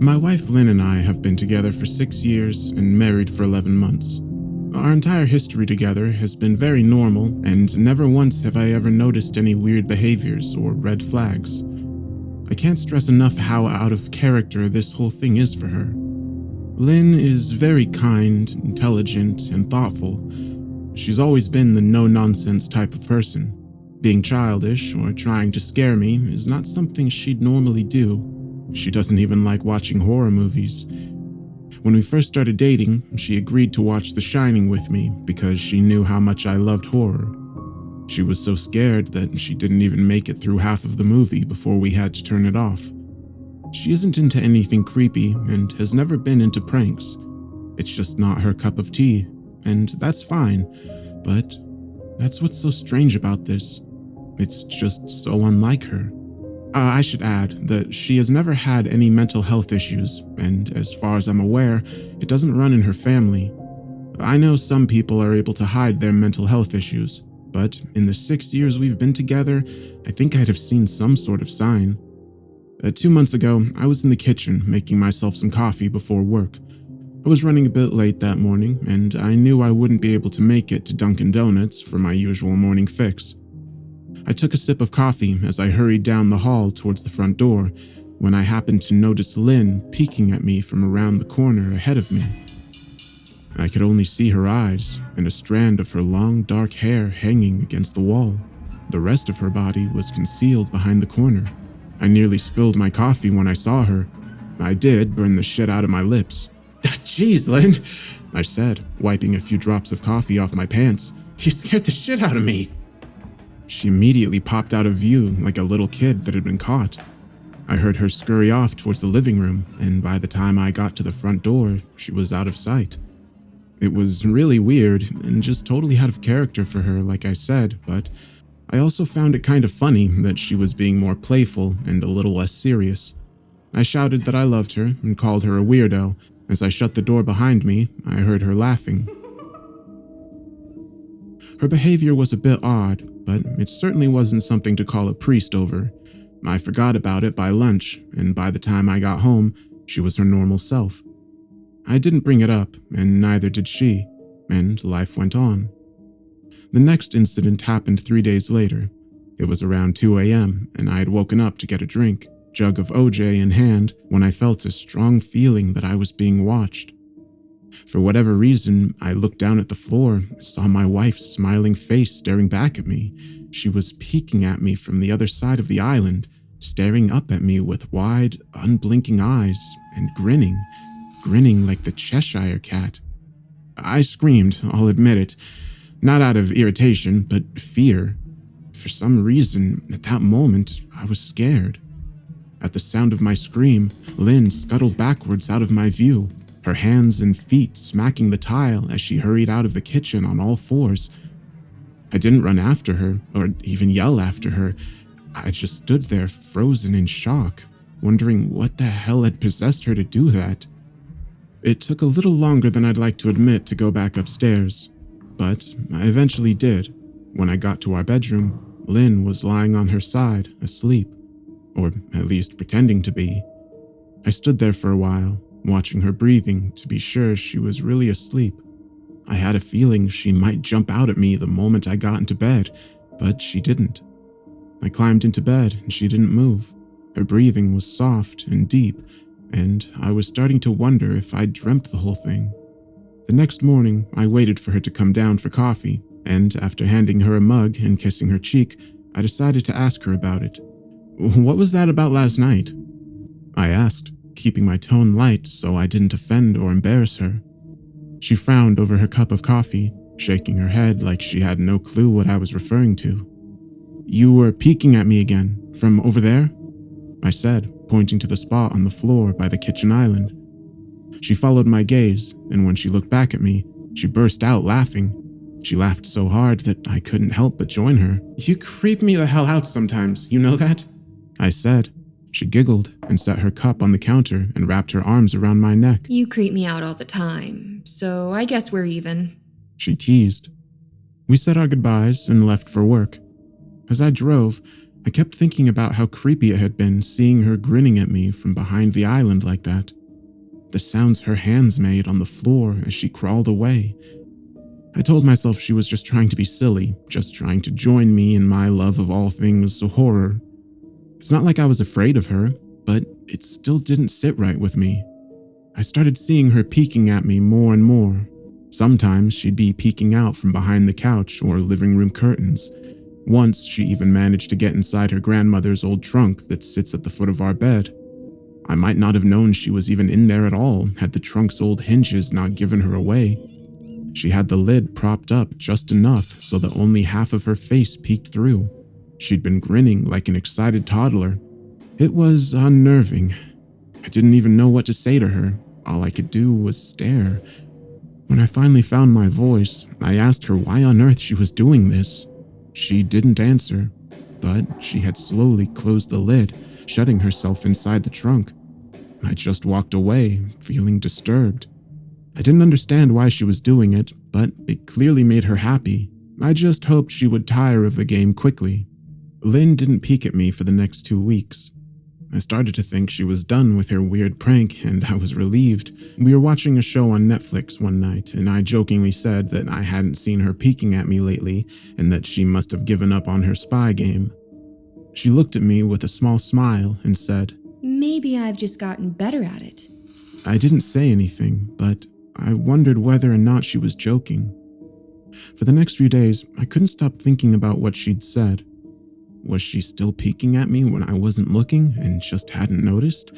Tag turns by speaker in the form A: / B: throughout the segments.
A: My wife Lynn and I have been together for 6 years and married for 11 months. Our entire history together has been very normal, and never once have I ever noticed any weird behaviors or red flags. I can't stress enough how out of character this whole thing is for her. Lynn is very kind, intelligent, and thoughtful. She's always been the no-nonsense type of person. Being childish or trying to scare me is not something she'd normally do. She doesn't even like watching horror movies. When we first started dating, she agreed to watch The Shining with me because she knew how much I loved horror. She was so scared that she didn't even make it through half of the movie before we had to turn it off. She isn't into anything creepy and has never been into pranks. It's just not her cup of tea, and that's fine, but that's what's so strange about this. It's just so unlike her. I should add that she has never had any mental health issues, and as far as I'm aware, it doesn't run in her family. I know some people are able to hide their mental health issues, but in the 6 years we've been together, I think I'd have seen some sort of sign. 2 months ago, I was in the kitchen making myself some coffee before work. I was running a bit late that morning, and I knew I wouldn't be able to make it to Dunkin' Donuts for my usual morning fix. I took a sip of coffee as I hurried down the hall towards the front door when I happened to notice Lynn peeking at me from around the corner ahead of me. I could only see her eyes and a strand of her long dark hair hanging against the wall. The rest of her body was concealed behind the corner. I nearly spilled my coffee when I saw her. I did burn the shit out of my lips. "Jeez, Lynn," I said, wiping a few drops of coffee off my pants. "You scared the shit out of me." She immediately popped out of view like a little kid that had been caught. I heard her scurry off towards the living room, and by the time I got to the front door, she was out of sight. It was really weird and just totally out of character for her, like I said, but I also found it kind of funny that she was being more playful and a little less serious. I shouted that I loved her and called her a weirdo. As I shut the door behind me, I heard her laughing. Her behavior was a bit odd, but it certainly wasn't something to call a priest over. I forgot about it by lunch, and by the time I got home, she was her normal self. I didn't bring it up, and neither did she, and life went on. The next incident happened 3 days later. It was around 2 a.m., and I had woken up to get a drink, jug of OJ in hand, when I felt a strong feeling that I was being watched. For whatever reason, I looked down at the floor, saw my wife's smiling face staring back at me. She was peeking at me from the other side of the island, staring up at me with wide, unblinking eyes, and grinning like the Cheshire Cat. I screamed, I'll admit it, not out of irritation, but fear. For some reason, at that moment, I was scared. At the sound of my scream, Lynn scuttled backwards out of my view, her hands and feet smacking the tile as she hurried out of the kitchen on all fours. I didn't run after her, or even yell after her. I just stood there frozen in shock, wondering what the hell had possessed her to do that. It took a little longer than I'd like to admit to go back upstairs, but I eventually did. When I got to our bedroom, Lynn was lying on her side, asleep, or at least pretending to be. I stood there for a while, watching her breathing to be sure she was really asleep. I had a feeling she might jump out at me the moment I got into bed, but she didn't. I climbed into bed and she didn't move. Her breathing was soft and deep, and I was starting to wonder if I'd dreamt the whole thing. The next morning, I waited for her to come down for coffee, and after handing her a mug and kissing her cheek, I decided to ask her about it. "What was that about last night?" I asked, keeping my tone light so I didn't offend or embarrass her. She frowned over her cup of coffee, shaking her head like she had no clue what I was referring to. "You were peeking at me again, from over there?" I said, pointing to the spot on the floor by the kitchen island. She followed my gaze, and when she looked back at me, she burst out laughing. She laughed so hard that I couldn't help but join her. "You creep me the hell out sometimes, you know that?" I said. She giggled and set her cup on the counter and wrapped her arms around my neck.
B: "You creep me out all the time, so I guess we're even,"
A: she teased. We said our goodbyes and left for work. As I drove, I kept thinking about how creepy it had been seeing her grinning at me from behind the island like that. The sounds her hands made on the floor as she crawled away. I told myself she was just trying to be silly, just trying to join me in my love of all things horror. It's not like I was afraid of her, but it still didn't sit right with me. I started seeing her peeking at me more and more. Sometimes she'd be peeking out from behind the couch or living room curtains. Once, she even managed to get inside her grandmother's old trunk that sits at the foot of our bed. I might not have known she was even in there at all had the trunk's old hinges not given her away. She had the lid propped up just enough so that only half of her face peeked through. She'd been grinning like an excited toddler. It was unnerving. I didn't even know what to say to her. All I could do was stare. When I finally found my voice, I asked her why on earth she was doing this. She didn't answer, but she had slowly closed the lid, shutting herself inside the trunk. I just walked away, feeling disturbed. I didn't understand why she was doing it, but it clearly made her happy. I just hoped she would tire of the game quickly. Lynn didn't peek at me for the next 2 weeks. I started to think she was done with her weird prank, and I was relieved. We were watching a show on Netflix one night, and I jokingly said that I hadn't seen her peeking at me lately and that she must have given up on her spy game. She looked at me with a small smile and said,
B: Maybe I've just gotten better at it.
A: I didn't say anything, but I wondered whether or not she was joking. For the next few days, I couldn't stop thinking about what she'd said. Was she still peeking at me when I wasn't looking and just hadn't noticed?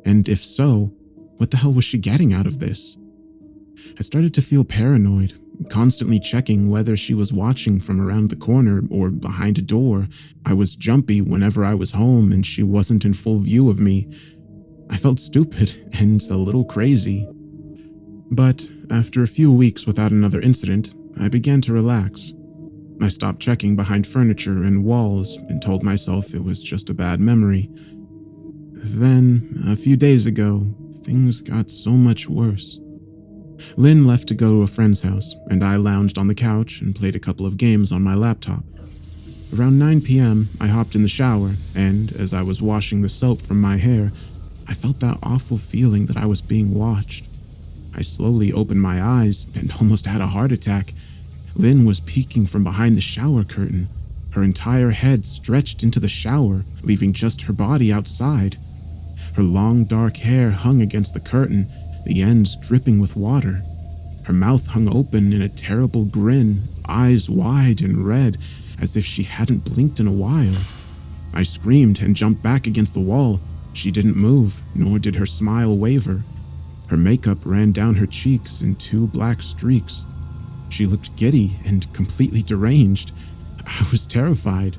A: And if so, what the hell was she getting out of this? I started to feel paranoid, constantly checking whether she was watching from around the corner or behind a door. I was jumpy whenever I was home and she wasn't in full view of me. I felt stupid and a little crazy. But after a few weeks without another incident, I began to relax. I stopped checking behind furniture and walls and told myself it was just a bad memory. Then, a few days ago, things got so much worse. Lynn left to go to a friend's house, and I lounged on the couch and played a couple of games on my laptop. Around 9 p.m., I hopped in the shower, and as I was washing the soap from my hair, I felt that awful feeling that I was being watched. I slowly opened my eyes and almost had a heart attack. Lynn was peeking from behind the shower curtain. Her entire head stretched into the shower, leaving just her body outside. Her long dark hair hung against the curtain, the ends dripping with water. Her mouth hung open in a terrible grin, eyes wide and red, as if she hadn't blinked in a while. I screamed and jumped back against the wall. She didn't move, nor did her smile waver. Her makeup ran down her cheeks in 2 black streaks. She looked giddy and completely deranged. I was terrified.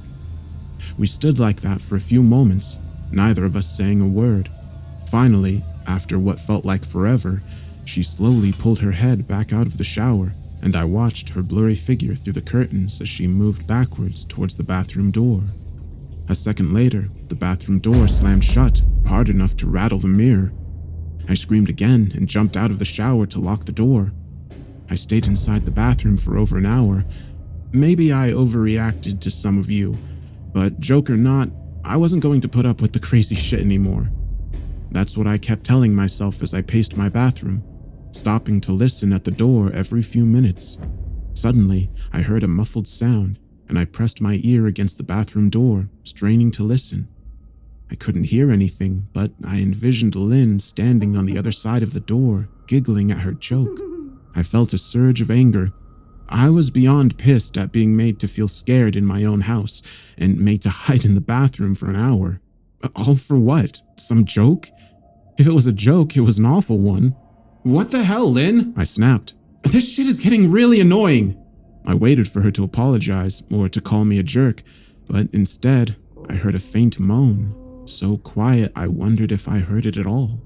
A: We stood like that for a few moments, neither of us saying a word. Finally, after what felt like forever, she slowly pulled her head back out of the shower, and I watched her blurry figure through the curtains as she moved backwards towards the bathroom door. A second later, the bathroom door slammed shut, hard enough to rattle the mirror. I screamed again and jumped out of the shower to lock the door. I stayed inside the bathroom for over an hour. Maybe I overreacted to some of you, but joke or not, I wasn't going to put up with the crazy shit anymore. That's what I kept telling myself as I paced my bathroom, stopping to listen at the door every few minutes. Suddenly, I heard a muffled sound, and I pressed my ear against the bathroom door, straining to listen. I couldn't hear anything, but I envisioned Lynn standing on the other side of the door, giggling at her joke. I felt a surge of anger. I was beyond pissed at being made to feel scared in my own house and made to hide in the bathroom for an hour. All for what? Some joke? If it was a joke, it was an awful one. What the hell, Lynn? I snapped. This shit is getting really annoying. I waited for her to apologize or to call me a jerk, but instead, I heard a faint moan, so quiet I wondered if I heard it at all,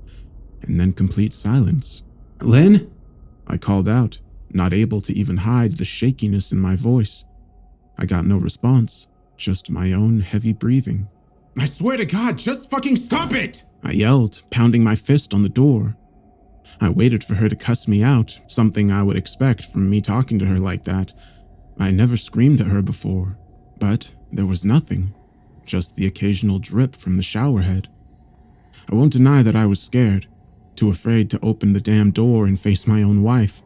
A: and then complete silence. Lynn? I called out, not able to even hide the shakiness in my voice. I got no response, just my own heavy breathing. I swear to God, just fucking stop it! I yelled, pounding my fist on the door. I waited for her to cuss me out, something I would expect from me talking to her like that. I never screamed at her before, but there was nothing. just the occasional drip from the shower head. I won't deny that I was scared, too afraid to open the damn door and face my own wife.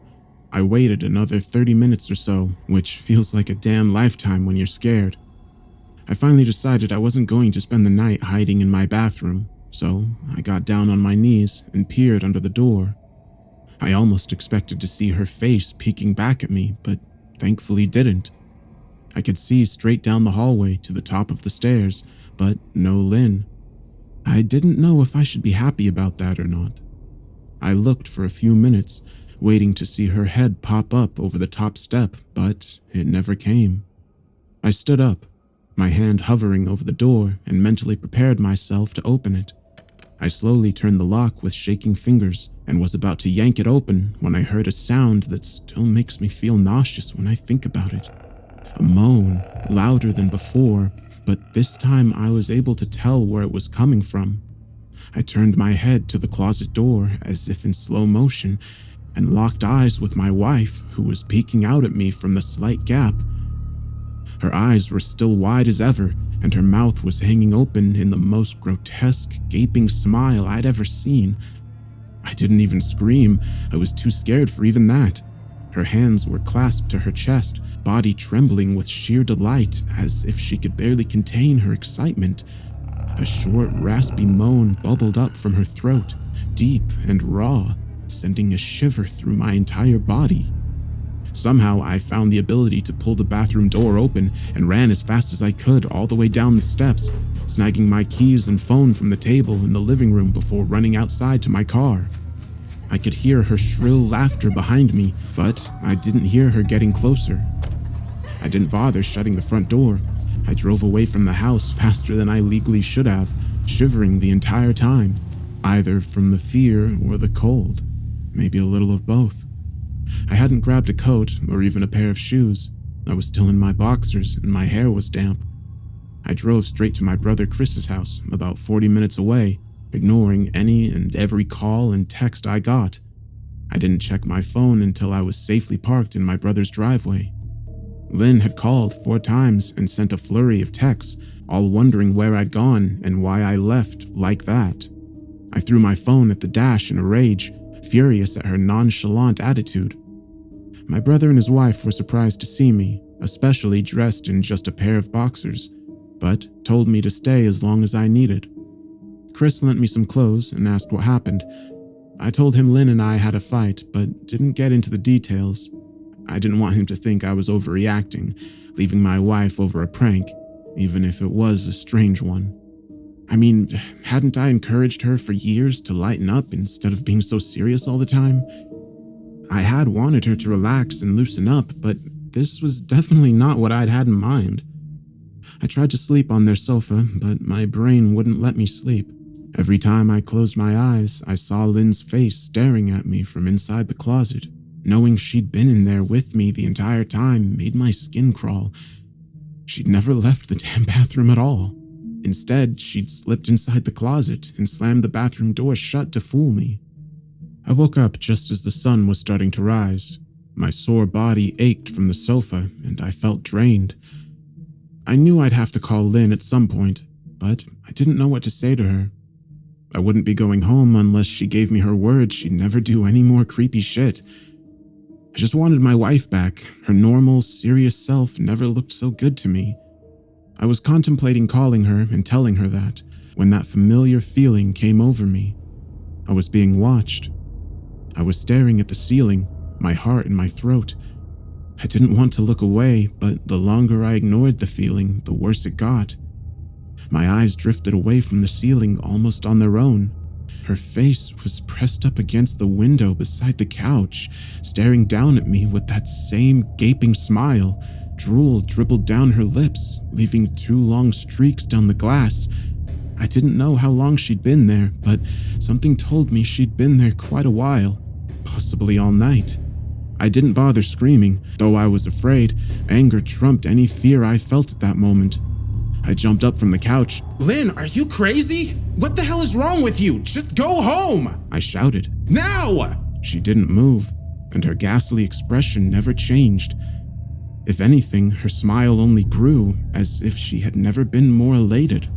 A: I waited another 30 minutes or so, which feels like a damn lifetime when you're scared. I finally decided I wasn't going to spend the night hiding in my bathroom, so I got down on my knees and peered under the door. I almost expected to see her face peeking back at me, but thankfully didn't. I could see straight down the hallway to the top of the stairs, but no Lynn. I didn't know if I should be happy about that or not. I looked for a few minutes, waiting to see her head pop up over the top step, but it never came. I stood up, my hand hovering over the door, and mentally prepared myself to open it. I slowly turned the lock with shaking fingers and was about to yank it open when I heard a sound that still makes me feel nauseous when I think about it. A moan, louder than before, but this time I was able to tell where it was coming from. I turned my head to the closet door as if in slow motion and locked eyes with my wife, who was peeking out at me from the slight gap. Her eyes were still wide as ever, and her mouth was hanging open in the most grotesque, gaping smile I'd ever seen. I didn't even scream. I was too scared for even that. Her hands were clasped to her chest, body trembling with sheer delight, as if she could barely contain her excitement. A short, raspy moan bubbled up from her throat, deep and raw, sending a shiver through my entire body. Somehow, I found the ability to pull the bathroom door open and ran as fast as I could all the way down the steps, snagging my keys and phone from the table in the living room before running outside to my car. I could hear her shrill laughter behind me, but I didn't hear her getting closer. I didn't bother shutting the front door. I drove away from the house faster than I legally should have, shivering the entire time, either from the fear or the cold, maybe a little of both. I hadn't grabbed a coat or even a pair of shoes. I was still in my boxers and my hair was damp. I drove straight to my brother Chris's house, about 40 minutes away, ignoring any and every call and text I got. I didn't check my phone until I was safely parked in my brother's driveway. Lynn had called 4 times and sent a flurry of texts, all wondering where I'd gone and why I left like that. I threw my phone at the dash in a rage, furious at her nonchalant attitude. My brother and his wife were surprised to see me, especially dressed in just a pair of boxers, but told me to stay as long as I needed. Chris lent me some clothes and asked what happened. I told him Lynn and I had a fight, but didn't get into the details. I didn't want him to think I was overreacting, leaving my wife over a prank, even if it was a strange one. I mean, hadn't I encouraged her for years to lighten up instead of being so serious all the time? I had wanted her to relax and loosen up, but this was definitely not what I'd had in mind. I tried to sleep on their sofa, but my brain wouldn't let me sleep. Every time I closed my eyes, I saw Lynn's face staring at me from inside the closet. Knowing she'd been in there with me the entire time made my skin crawl. She'd never left the damn bathroom at all. Instead, she'd slipped inside the closet and slammed the bathroom door shut to fool me. I woke up just as the sun was starting to rise. My sore body ached from the sofa, and I felt drained. I knew I'd have to call Lynn at some point, but I didn't know what to say to her. I wouldn't be going home unless she gave me her word she'd never do any more creepy shit. I just wanted my wife back. Her normal, serious self never looked so good to me. I was contemplating calling her and telling her that, when that familiar feeling came over me. I was being watched. I was staring at the ceiling, my heart in my throat. I didn't want to look away, but the longer I ignored the feeling, the worse it got. My eyes drifted away from the ceiling almost on their own. Her face was pressed up against the window beside the couch, staring down at me with that same gaping smile. Drool dribbled down her lips, leaving 2 long streaks down the glass. I didn't know how long she'd been there, but something told me she'd been there quite a while, possibly all night. I didn't bother screaming, though I was afraid. Anger trumped any fear I felt at that moment. I jumped up from the couch.
C: "Lynn, are you crazy? What the hell is wrong with you? Just go home!"
A: I shouted.
C: "Now!"
A: She didn't move, and her ghastly expression never changed. If anything, her smile only grew, as if she had never been more elated.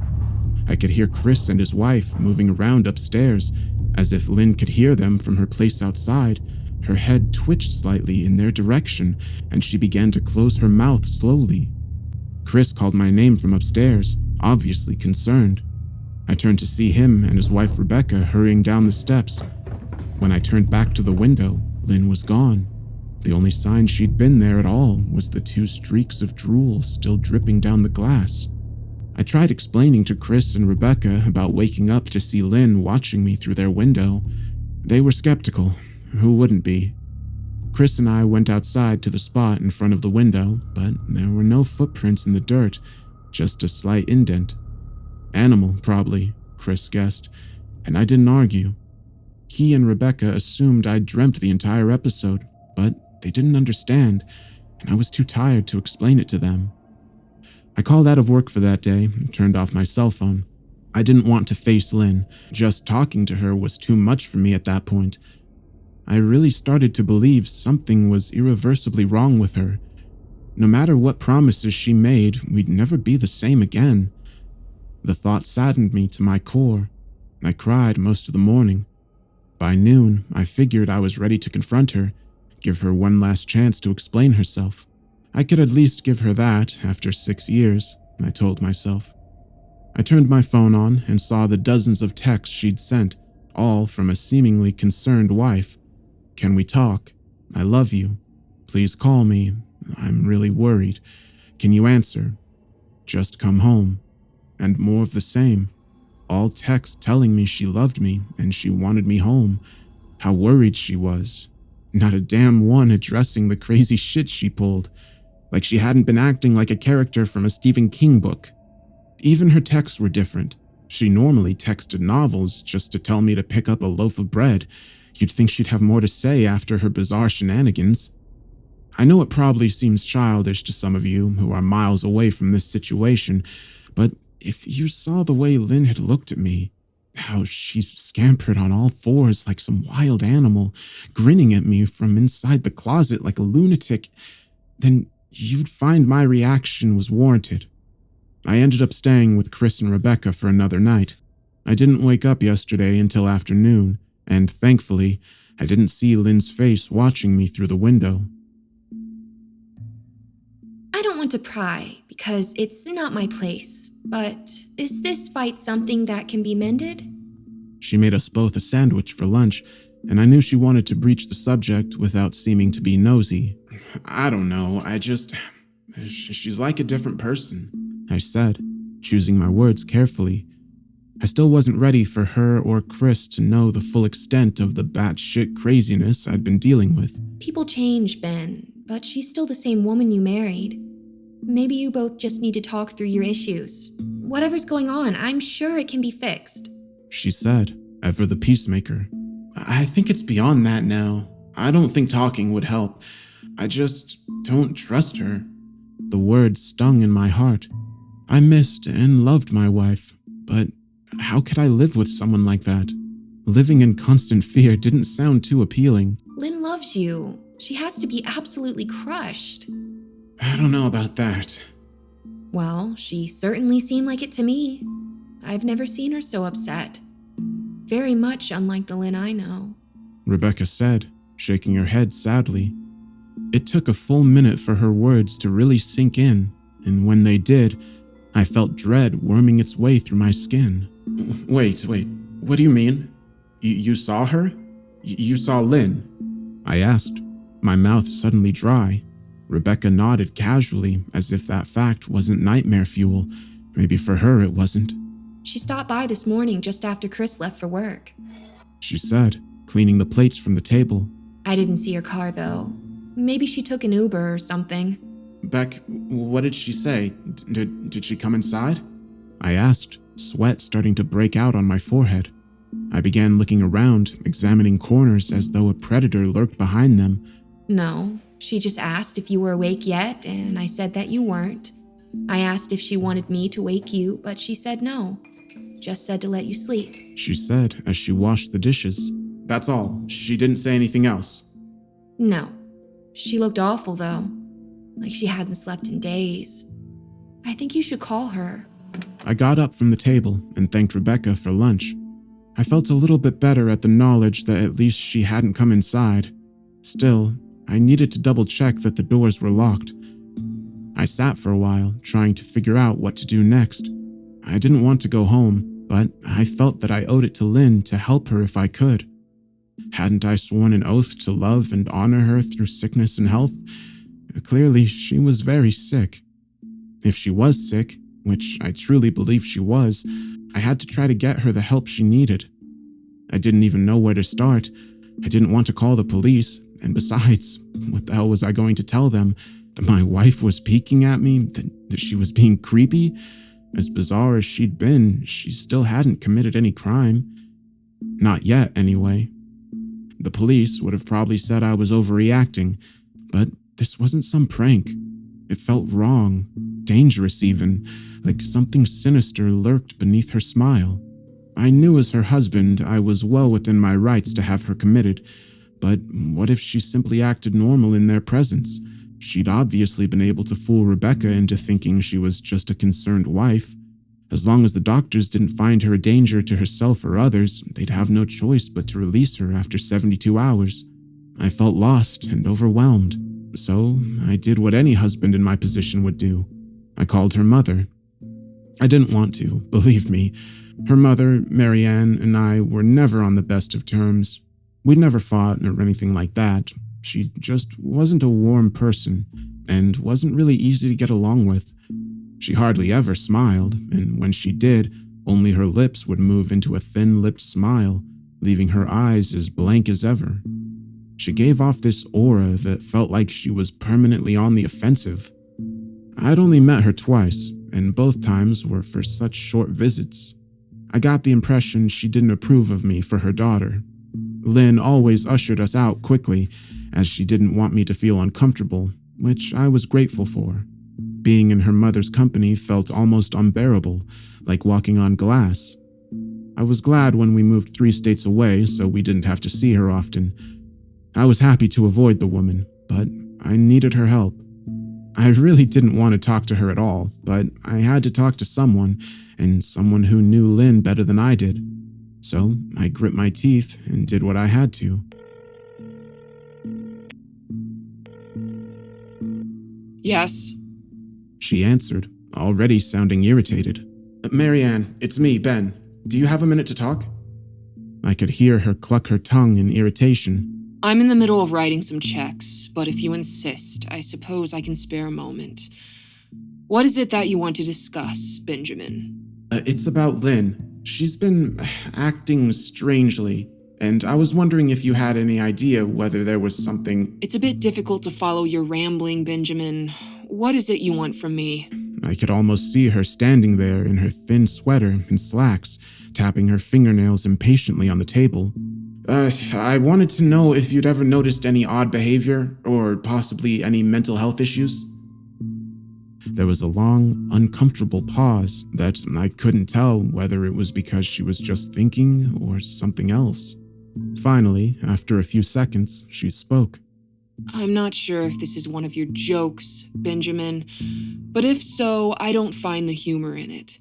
A: I could hear Chris and his wife moving around upstairs, as if Lynn could hear them from her place outside. Her head twitched slightly in their direction, and she began to close her mouth slowly. Chris called my name from upstairs, obviously concerned. I turned to see him and his wife Rebecca hurrying down the steps. When I turned back to the window, Lynn was gone. The only sign she'd been there at all was the 2 streaks of drool still dripping down the glass. I tried explaining to Chris and Rebecca about waking up to see Lynn watching me through their window. They were skeptical. Who wouldn't be? Chris and I went outside to the spot in front of the window, but there were no footprints in the dirt, just a slight indent. Animal, probably, Chris guessed, and I didn't argue. He and Rebecca assumed I'd dreamt the entire episode, but they didn't understand, and I was too tired to explain it to them. I called out of work for that day and turned off my cell phone. I didn't want to face Lynn. Just talking to her was too much for me at that point. I really started to believe something was irreversibly wrong with her. No matter what promises she made, we'd never be the same again. The thought saddened me to my core. I cried most of the morning. By noon, I figured I was ready to confront her, give her one last chance to explain herself. I could at least give her that after 6 years, I told myself. I turned my phone on and saw the dozens of texts she'd sent, all from a seemingly concerned wife. Can we talk? I love you. Please call me. I'm really worried. Can you answer? Just come home. And more of the same. All texts telling me she loved me and she wanted me home. How worried she was. Not a damn one addressing the crazy shit she pulled. Like she hadn't been acting like a character from a Stephen King book. Even her texts were different. She normally texted novels just to tell me to pick up a loaf of bread. You'd think she'd have more to say after her bizarre shenanigans. I know it probably seems childish to some of you who are miles away from this situation, but if you saw the way Lynn had looked at me, how she scampered on all fours like some wild animal, grinning at me from inside the closet like a lunatic, then you'd find my reaction was warranted. I ended up staying with Chris and Rebecca for another night. I didn't wake up yesterday until afternoon, and thankfully, I didn't see Lynn's face watching me through the window.
B: I don't want to pry because it's not my place, but is this fight something that can be mended?
A: She made us both a sandwich for lunch, and I knew she wanted to breach the subject without seeming to be nosy. I don't know, she's like a different person, I said, choosing my words carefully. I still wasn't ready for her or Chris to know the full extent of the batshit craziness I'd been dealing with.
B: People change, Ben, but she's still the same woman you married. Maybe you both just need to talk through your issues. Whatever's going on, I'm sure it can be fixed.
A: She said, ever the peacemaker. I think it's beyond that now. I don't think talking would help. I just don't trust her. The words stung in my heart. I missed and loved my wife, but how could I live with someone like that? Living in constant fear didn't sound too appealing.
B: Lynn loves you. She has to be absolutely crushed.
A: I don't know about that.
B: Well, she certainly seemed like it to me. I've never seen her so upset. Very much unlike the Lynn I know.
A: Rebecca said, shaking her head sadly. It took a full minute for her words to really sink in, and when they did, I felt dread worming its way through my skin. Wait, what do you mean? You saw her? You saw Lynn? I asked, my mouth suddenly dry. Rebecca nodded casually, as if that fact wasn't nightmare fuel. Maybe for her it wasn't.
B: She stopped by this morning just after Chris left for work.
A: She said, cleaning the plates from the table.
B: I didn't see her car, though. Maybe she took an Uber or something.
A: Beck, what did she say? Did she come inside? I asked, sweat starting to break out on my forehead. I began looking around, examining corners as though a predator lurked behind them.
B: No, she just asked if you were awake yet, and I said that you weren't. I asked if she wanted me to wake you, but she said no. Just said to let you sleep.
A: She said as she washed the dishes. That's all. She didn't say anything else.
B: No. She looked awful, though. like she hadn't slept in days. I think you should call her.
A: I got up from the table and thanked Rebecca for lunch. I felt a little bit better at the knowledge that at least she hadn't come inside. Still, I needed to double check that the doors were locked. I sat for a while, trying to figure out what to do next. I didn't want to go home, but I felt that I owed it to Lynn to help her if I could. Hadn't I sworn an oath to love and honor her through sickness and health? Clearly, she was very sick. If she was sick, which I truly believe she was, I had to try to get her the help she needed. I didn't even know where to start. I didn't want to call the police, and besides, what the hell was I going to tell them? That my wife was peeking at me? That she was being creepy? As bizarre as she'd been, she still hadn't committed any crime. Not yet, anyway. The police would have probably said I was overreacting, but this wasn't some prank. It felt wrong, dangerous even, like something sinister lurked beneath her smile. I knew as her husband I was well within my rights to have her committed, but what if she simply acted normal in their presence? She'd obviously been able to fool Rebecca into thinking she was just a concerned wife. As long as the doctors didn't find her a danger to herself or others, they'd have no choice but to release her after 72 hours. I felt lost and overwhelmed, so I did what any husband in my position would do. I called her mother. I didn't want to, believe me. Her mother, Marianne, and I were never on the best of terms. We'd never fought or anything like that. She just wasn't a warm person and wasn't really easy to get along with. She hardly ever smiled, and when she did, only her lips would move into a thin-lipped smile, leaving her eyes as blank as ever. She gave off this aura that felt like she was permanently on the offensive. I'd only met her twice, and both times were for such short visits. I got the impression she didn't approve of me for her daughter. Lynn always ushered us out quickly, as she didn't want me to feel uncomfortable, which I was grateful for. Being in her mother's company felt almost unbearable, like walking on glass. I was glad when we moved 3 states away so we didn't have to see her often. I was happy to avoid the woman, but I needed her help. I really didn't want to talk to her at all, but I had to talk to someone, and someone who knew Lynn better than I did. So I grit my teeth and did what I had to.
D: Yes?
A: She answered, already sounding irritated. Marianne, it's me, Ben. Do you have a minute to talk? I could hear her cluck her tongue in irritation.
D: I'm in the middle of writing some checks, but if you insist, I suppose I can spare a moment. What is it that you want to discuss, Benjamin?
A: It's about Lynn. She's been acting strangely, and I was wondering if you had any idea whether there was something...
D: It's a bit difficult to follow your rambling, Benjamin. What is it you want from me?
A: I could almost see her standing there in her thin sweater and slacks, tapping her fingernails impatiently on the table. I wanted to know if you'd ever noticed any odd behavior, or possibly any mental health issues. There was a long, uncomfortable pause that I couldn't tell whether it was because she was just thinking or something else. Finally, after a few seconds, she spoke.
D: I'm not sure if this is one of your jokes, Benjamin, but if so, I don't find the humor in it.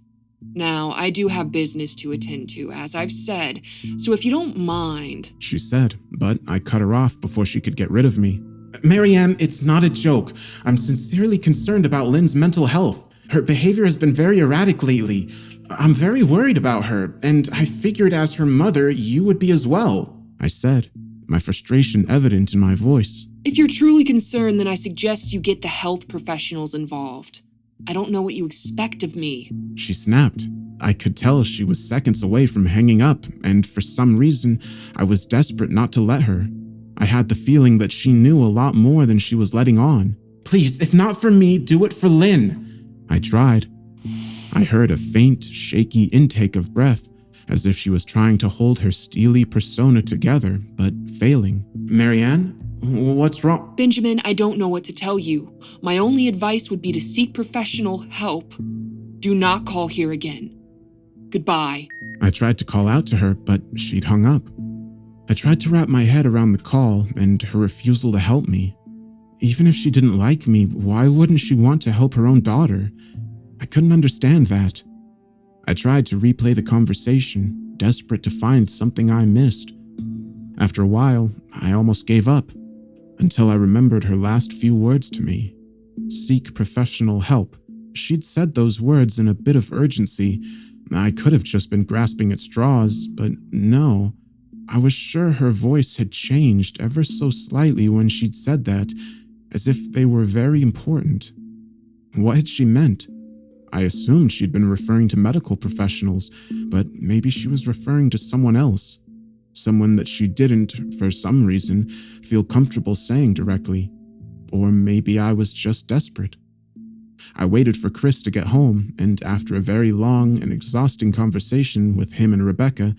D: Now, I do have business to attend to, as I've said, so if you don't mind...
A: She said, but I cut her off before she could get rid of me. Marianne, it's not a joke. I'm sincerely concerned about Lynn's mental health. Her behavior has been very erratic lately. I'm very worried about her, and I figured as her mother, you would be as well, I said, my frustration evident in my voice.
D: If you're truly concerned, then I suggest you get the health professionals involved. I don't know what you expect of me.
A: She snapped. I could tell she was seconds away from hanging up, and for some reason, I was desperate not to let her. I had the feeling that she knew a lot more than she was letting on. Please, if not for me, do it for Lynn. I tried. I heard a faint, shaky intake of breath, as if she was trying to hold her steely persona together, but failing. Marianne? What's wrong?
D: Benjamin, I don't know what to tell you. My only advice would be to seek professional help. Do not call here again. Goodbye.
A: I tried to call out to her, but she'd hung up. I tried to wrap my head around the call and her refusal to help me. Even if she didn't like me, why wouldn't she want to help her own daughter? I couldn't understand that. I tried to replay the conversation, desperate to find something I missed. After a while, I almost gave up, until I remembered her last few words to me. Seek professional help. She'd said those words in a bit of urgency. I could have just been grasping at straws, but no. I was sure her voice had changed ever so slightly when she'd said that, as if they were very important. What had she meant? I assumed she'd been referring to medical professionals, but maybe she was referring to someone else. Someone that she didn't, for some reason, feel comfortable saying directly. Or maybe I was just desperate. I waited for Chris to get home, and after a very long and exhausting conversation with him and Rebecca,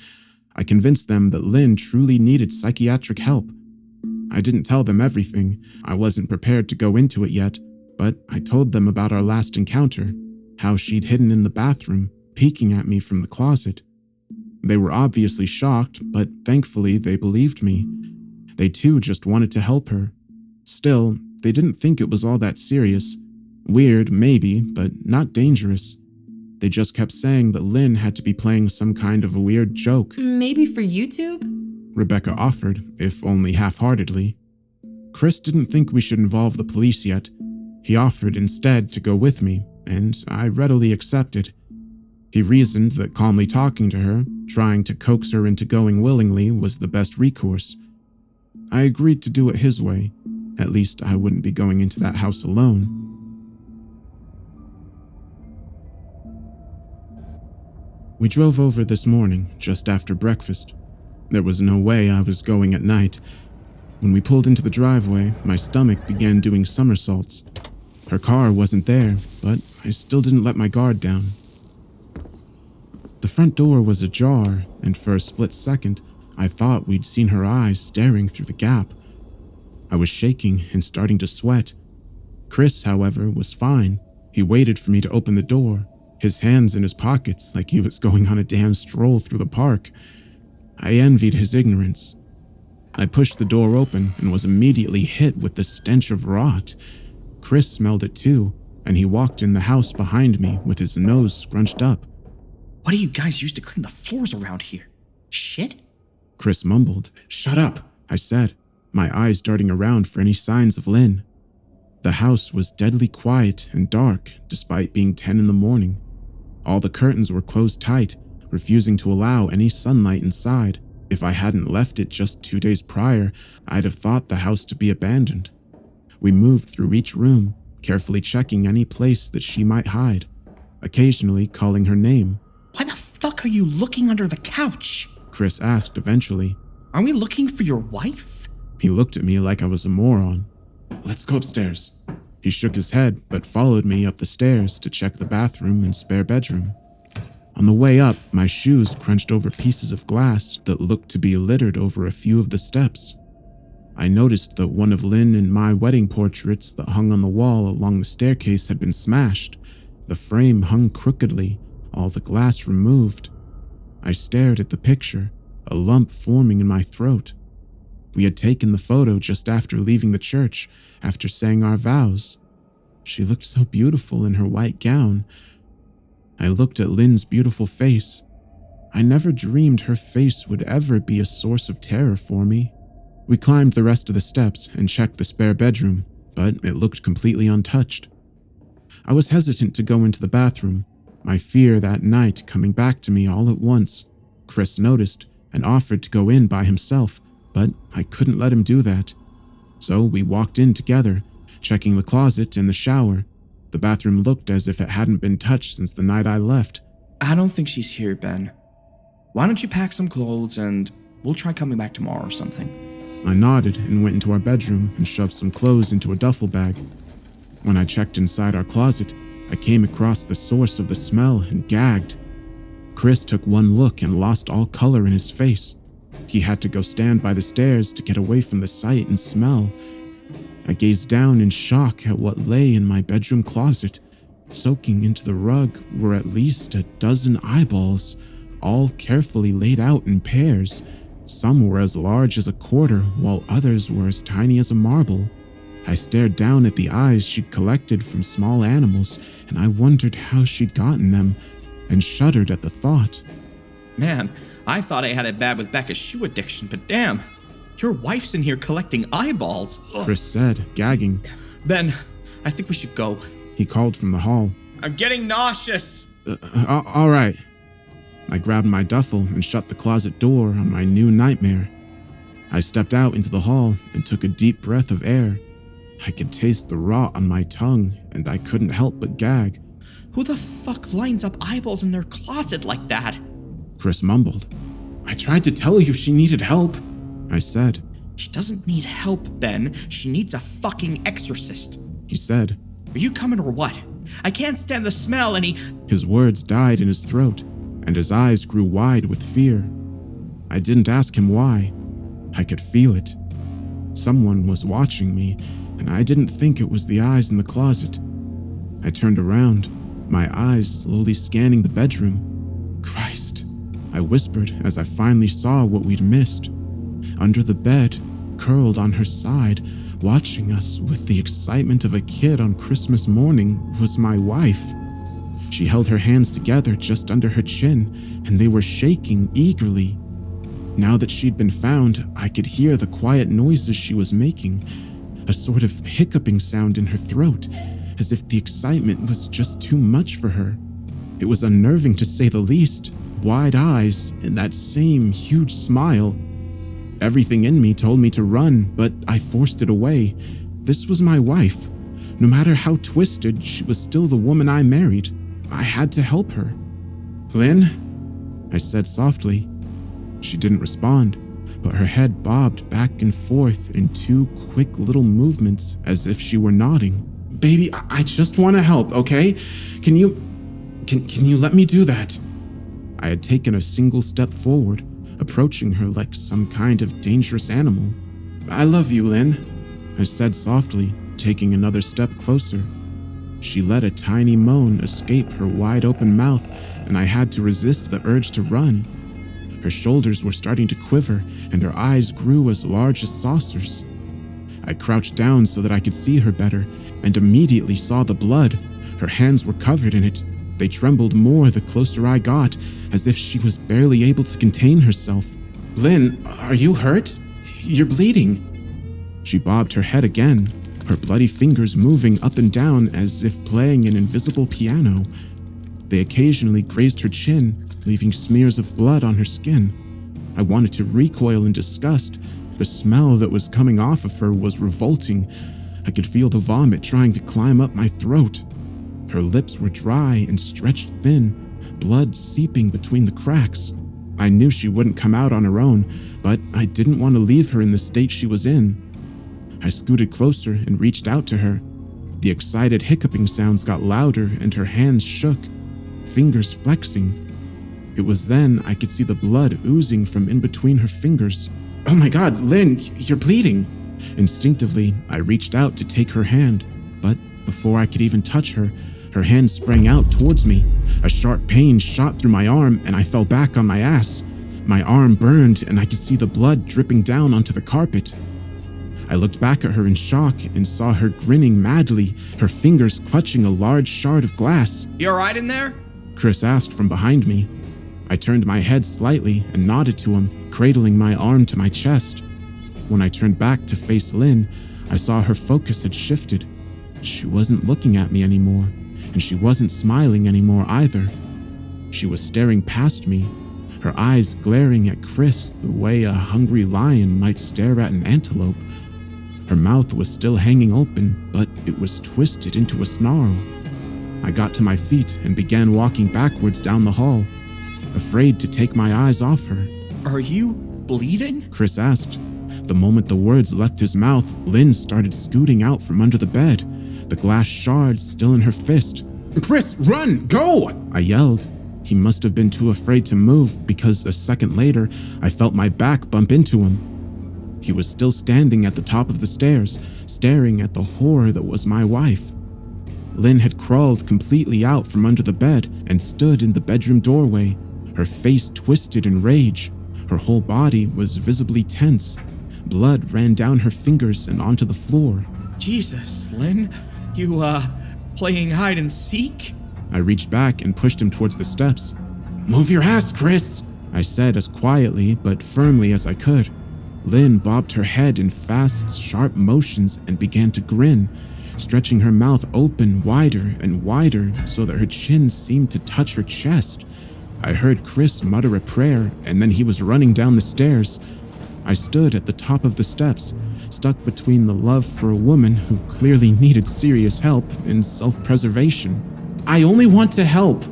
A: I convinced them that Lynn truly needed psychiatric help. I didn't tell them everything. I wasn't prepared to go into it yet, but I told them about our last encounter, how she'd hidden in the bathroom, peeking at me from the closet. They were obviously shocked, but thankfully they believed me. They too just wanted to help her. Still, they didn't think it was all that serious. Weird, maybe, but not dangerous. They just kept saying that Lynn had to be playing some kind of a weird joke.
B: Maybe for YouTube?
A: Rebecca offered, if only half-heartedly. Chris didn't think we should involve the police yet. He offered instead to go with me, and I readily accepted. He reasoned that calmly talking to her, trying to coax her into going willingly, was the best recourse. I agreed to do it his way. At least I wouldn't be going into that house alone. We drove over this morning, just after breakfast. There was no way I was going at night. When we pulled into the driveway, my stomach began doing somersaults. Her car wasn't there, but I still didn't let my guard down. The front door was ajar, and for a split second, I thought we'd seen her eyes staring through the gap. I was shaking and starting to sweat. Chris, however, was fine. He waited for me to open the door, his hands in his pockets like he was going on a damn stroll through the park. I envied his ignorance. I pushed the door open and was immediately hit with the stench of rot. Chris smelled it too, and he walked in the house behind me with his nose scrunched up.
E: What do you guys use to clean the floors around here? Shit?
A: Chris mumbled. Shut up, I said, my eyes darting around for any signs of Lynn. The house was deadly quiet and dark despite being 10 in the morning. All the curtains were closed tight, refusing to allow any sunlight inside. If I hadn't left it just 2 days prior, I'd have thought the house to be abandoned. We moved through each room, carefully checking any place that she might hide, occasionally calling her name.
E: Why the fuck are you looking under the couch?
A: Chris asked eventually.
E: Are we looking for your wife?
A: He looked at me like I was a moron. Let's go upstairs. He shook his head, but followed me up the stairs to check the bathroom and spare bedroom. On the way up, my shoes crunched over pieces of glass that looked to be littered over a few of the steps. I noticed that one of Lynn and my wedding portraits that hung on the wall along the staircase had been smashed. The frame hung crookedly, all the glass removed. I stared at the picture, a lump forming in my throat. We had taken the photo just after leaving the church, after saying our vows. She looked so beautiful in her white gown. I looked at Lynn's beautiful face. I never dreamed her face would ever be a source of terror for me. We climbed the rest of the steps and checked the spare bedroom, but it looked completely untouched. I was hesitant to go into the bathroom, my fear that night coming back to me all at once. Chris noticed and offered to go in by himself, but I couldn't let him do that. So we walked in together, checking the closet and the shower. The bathroom looked as if it hadn't been touched since the night I left.
E: I don't think she's here, Ben. Why don't you pack some clothes and we'll try coming back tomorrow or something?
A: I nodded and went into our bedroom and shoved some clothes into a duffel bag. When I checked inside our closet, I came across the source of the smell and gagged. Chris took one look and lost all color in his face. He had to go stand by the stairs to get away from the sight and smell. I gazed down in shock at what lay in my bedroom closet. Soaking into the rug were at least a dozen eyeballs, all carefully laid out in pairs. Some were as large as a quarter, while others were as tiny as a marble. I stared down at the eyes she'd collected from small animals, and I wondered how she'd gotten them, and shuddered at the thought.
E: Man, I thought I had it bad with Becca's shoe addiction, but damn, your wife's in here collecting eyeballs. Ugh.
A: Chris said, gagging.
E: Ben, I think we should go.
A: He called from the hall.
E: I'm getting nauseous.
A: All right. I grabbed my duffel and shut the closet door on my new nightmare. I stepped out into the hall and took a deep breath of air. I could taste the rot on my tongue, and I couldn't help but gag.
E: Who the fuck lines up eyeballs in their closet like that?
A: Chris mumbled. I tried to tell you she needed help, I said.
E: She doesn't need help, Ben. She needs a fucking exorcist.
A: He said.
E: Are you coming or what? I can't stand the smell and
A: His words died in his throat, and his eyes grew wide with fear. I didn't ask him why. I could feel it. Someone was watching me, and I didn't think it was the eyes in the closet. I turned around, my eyes slowly scanning the bedroom. Christ, I whispered as I finally saw what we'd missed. Under the bed, curled on her side, watching us with the excitement of a kid on Christmas morning, was my wife. She held her hands together just under her chin, and they were shaking eagerly. Now that she'd been found, I could hear the quiet noises she was making, a sort of hiccuping sound in her throat, as if the excitement was just too much for her. It was unnerving to say the least, wide eyes and that same huge smile. Everything in me told me to run, but I forced it away. This was my wife. No matter how twisted, she was still the woman I married. I had to help her. Lynn? I said softly. She didn't respond, but her head bobbed back and forth in two quick little movements as if she were nodding. Baby, I just want to help, okay? Can you let me do that? I had taken a single step forward, approaching her like some kind of dangerous animal. I love you, Lynn, I said softly, taking another step closer. She let a tiny moan escape her wide-open mouth, and I had to resist the urge to run. Her shoulders were starting to quiver, and her eyes grew as large as saucers. I crouched down so that I could see her better, and immediately saw the blood. Her hands were covered in it. They trembled more the closer I got, as if she was barely able to contain herself. Lynn, are you hurt? You're bleeding. She bobbed her head again, her bloody fingers moving up and down as if playing an invisible piano. They occasionally grazed her chin, leaving smears of blood on her skin. I wanted to recoil in disgust. The smell that was coming off of her was revolting. I could feel the vomit trying to climb up my throat. Her lips were dry and stretched thin, blood seeping between the cracks. I knew she wouldn't come out on her own, but I didn't want to leave her in the state she was in. I scooted closer and reached out to her. The excited hiccuping sounds got louder and her hands shook, fingers flexing. It was then I could see the blood oozing from in between her fingers. Oh my God, Lynn, you're bleeding. Instinctively, I reached out to take her hand, but before I could even touch her, her hand sprang out towards me. A sharp pain shot through my arm and I fell back on my ass. My arm burned and I could see the blood dripping down onto the carpet. I looked back at her in shock and saw her grinning madly, her fingers clutching a large shard of glass.
E: You alright in there?
A: Chris asked from behind me. I turned my head slightly and nodded to him, cradling my arm to my chest. When I turned back to face Lynn, I saw her focus had shifted. She wasn't looking at me anymore, and she wasn't smiling anymore either. She was staring past me, her eyes glaring at Chris the way a hungry lion might stare at an antelope. Her mouth was still hanging open, but it was twisted into a snarl. I got to my feet and began walking backwards down the hall, afraid to take my eyes off her.
E: Are you bleeding?
A: Chris asked. The moment the words left his mouth, Lynn started scooting out from under the bed, the glass shards still in her fist.
C: Chris, run! Go!
A: I yelled. He must have been too afraid to move because a second later, I felt my back bump into him. He was still standing at the top of the stairs, staring at the horror that was my wife. Lynn had crawled completely out from under the bed and stood in the bedroom doorway, her face twisted in rage. Her whole body was visibly tense. Blood ran down her fingers and onto the floor.
E: Jesus, Lynn, you, playing hide and seek?
A: I reached back and pushed him towards the steps.
C: Move your ass, Chris!
A: I said as quietly but firmly as I could. Lynn bobbed her head in fast, sharp motions and began to grin, stretching her mouth open wider and wider so that her chin seemed to touch her chest. I heard Chris mutter a prayer, and then he was running down the stairs. I stood at the top of the steps, stuck between the love for a woman who clearly needed serious help and self-preservation.
C: I only want to help,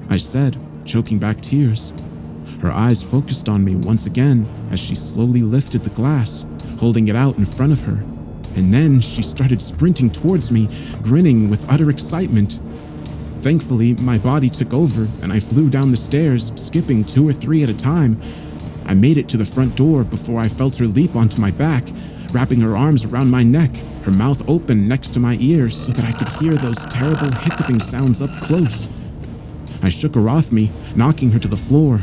A: I said, choking back tears. Her eyes focused on me once again as she slowly lifted the glass, holding it out in front of her. And then she started sprinting towards me, grinning with utter excitement. Thankfully, my body took over and I flew down the stairs, skipping 2 or 3 at a time. I made it to the front door before I felt her leap onto my back, wrapping her arms around my neck, her mouth open next to my ears so that I could hear those terrible hiccuping sounds up close. I shook her off me, knocking her to the floor.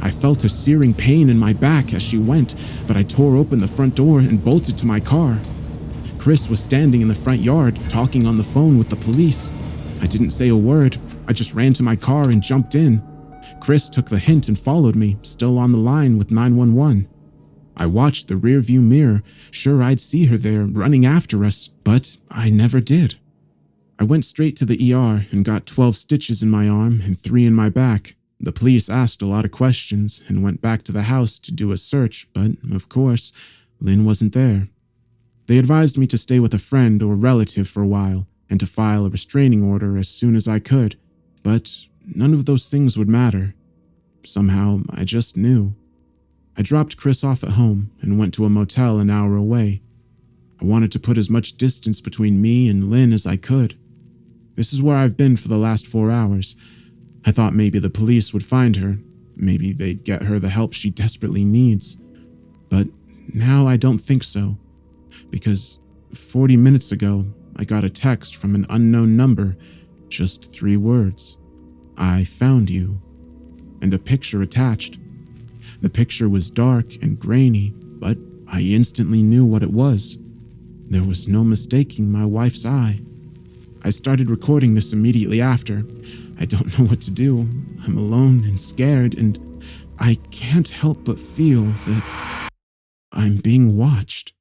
A: I felt a searing pain in my back as she went, but I tore open the front door and bolted to my car. Chris was standing in the front yard, talking on the phone with the police. I didn't say a word. I just ran to my car and jumped in. Chris took the hint and followed me, still on the line with 911. I watched the rearview mirror, sure I'd see her there running after us, but I never did. I went straight to the ER and got 12 stitches in my arm and 3 in my back. The police asked a lot of questions and went back to the house to do a search, but, of course, Lynn wasn't there. They advised me to stay with a friend or relative for a while and to file a restraining order as soon as I could, but none of those things would matter. Somehow, I just knew. I dropped Chris off at home and went to a motel an hour away. I wanted to put as much distance between me and Lynn as I could. This is where I've been for the last 4 hours. I thought maybe the police would find her. Maybe they'd get her the help she desperately needs. But now I don't think so. Because 40 minutes ago, I got a text from an unknown number, just 3 words. I found you. And a picture attached. The picture was dark and grainy, but I instantly knew what it was. There was no mistaking my wife's eye. I started recording this immediately after. I don't know what to do. I'm alone and scared, and I can't help but feel that I'm being watched.